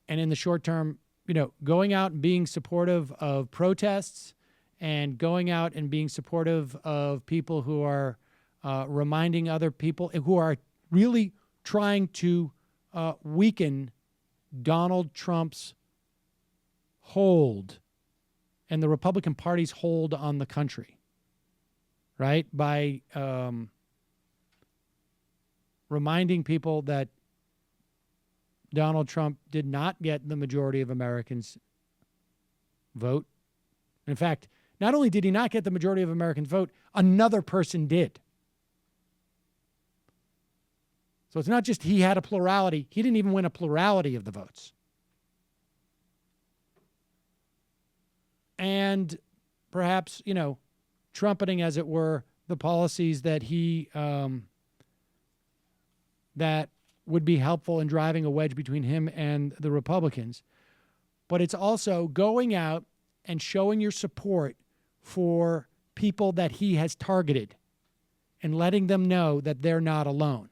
and in the short term, going out and being supportive of protests and going out and being supportive of people who are reminding other people who are really trying to weaken Donald Trump's hold and the Republican Party's hold on the country, right? By reminding people that Donald Trump did not get the majority of Americans vote. In fact, not only did he not get the majority of Americans vote, another person did. So it's not just he had a plurality. He didn't even win a plurality of the votes. And perhaps, trumpeting, as it were, the policies that he that would be helpful in driving a wedge between him and the Republicans. But it's also going out and showing your support for people that he has targeted and letting them know that they're not alone.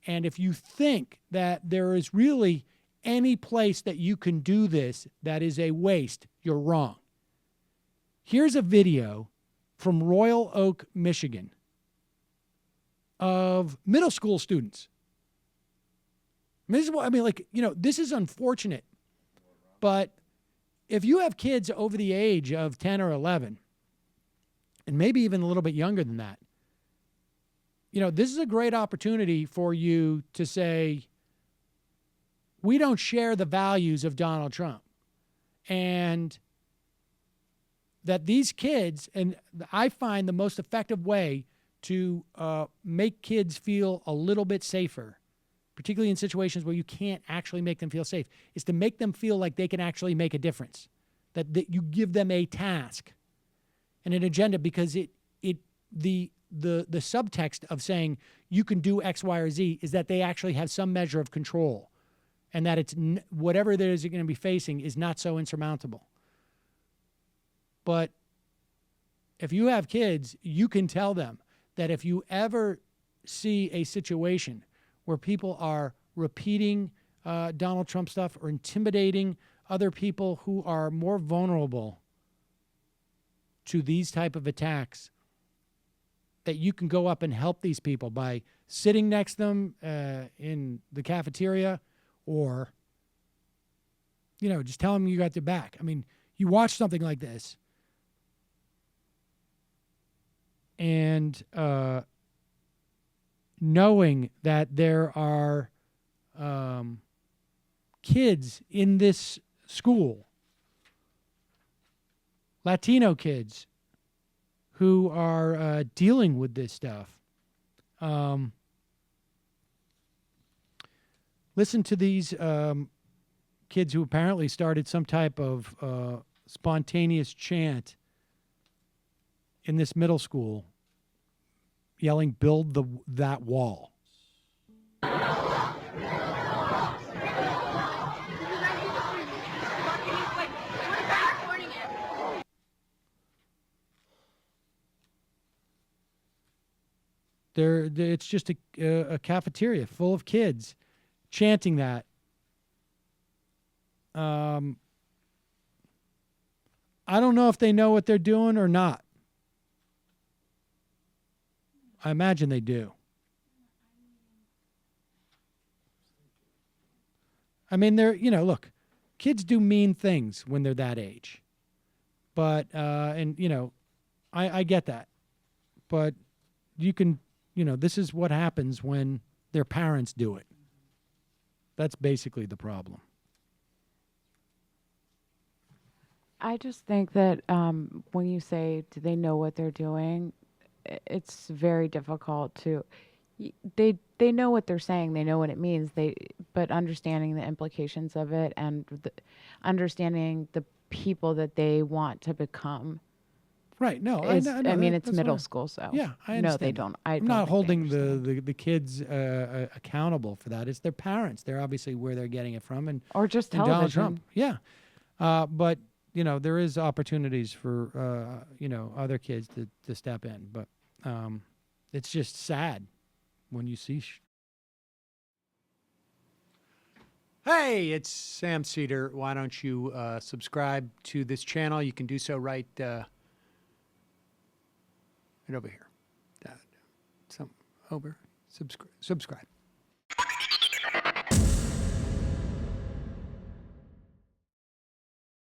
And if you think that there is really any place that you can do this that is a waste, you're wrong. Here's a video from Royal Oak, Michigan, of middle school students. This is this is unfortunate, but if you have kids over the age of 10 or 11, and maybe even a little bit younger than that, this is a great opportunity for you to say, we don't share the values of Donald Trump. And that these kids, and I find the most effective way to make kids feel a little bit safer, particularly in situations where you can't actually make them feel safe, is to make them feel like they can actually make a difference, that you give them a task and an agenda, because the subtext of saying you can do X, Y, or Z is that they actually have some measure of control, and that it's whatever it is you're going to be facing is not so insurmountable. But if you have kids, you can tell them that if you ever see a situation where people are repeating Donald Trump stuff or intimidating other people who are more vulnerable to these type of attacks, that you can go up and help these people by sitting next to them in the cafeteria, or, just tell them you got their back. I mean, you watch something like this, and knowing that there are kids in this school, Latino kids, who are dealing with this stuff. Listen to these kids who apparently started some type of spontaneous chant in this middle school, yelling, "Build that wall." It's just a cafeteria full of kids chanting that. I don't know if they know what they're doing or not. I imagine they do. I mean, look, kids do mean things when they're that age. But, I get that. But you can, this is what happens when their parents do it. That's basically the problem. I just think that when you say, do they know what they're doing, it's very difficult to. They know what they're saying. They know what it means. But understanding the implications of it and understanding the people that they want to become. Right. No, I mean, it's middle school, so yeah, I understand. No, they don't. I'm not holding the kids accountable for that. It's their parents. They're obviously where they're getting it from, or just television. Donald Trump. Yeah. But there is opportunities for other kids to step in, but it's just sad when you see. Hey, it's Sam Seder. Why don't you subscribe to this channel? You can do so right over here. Some over. Subscribe.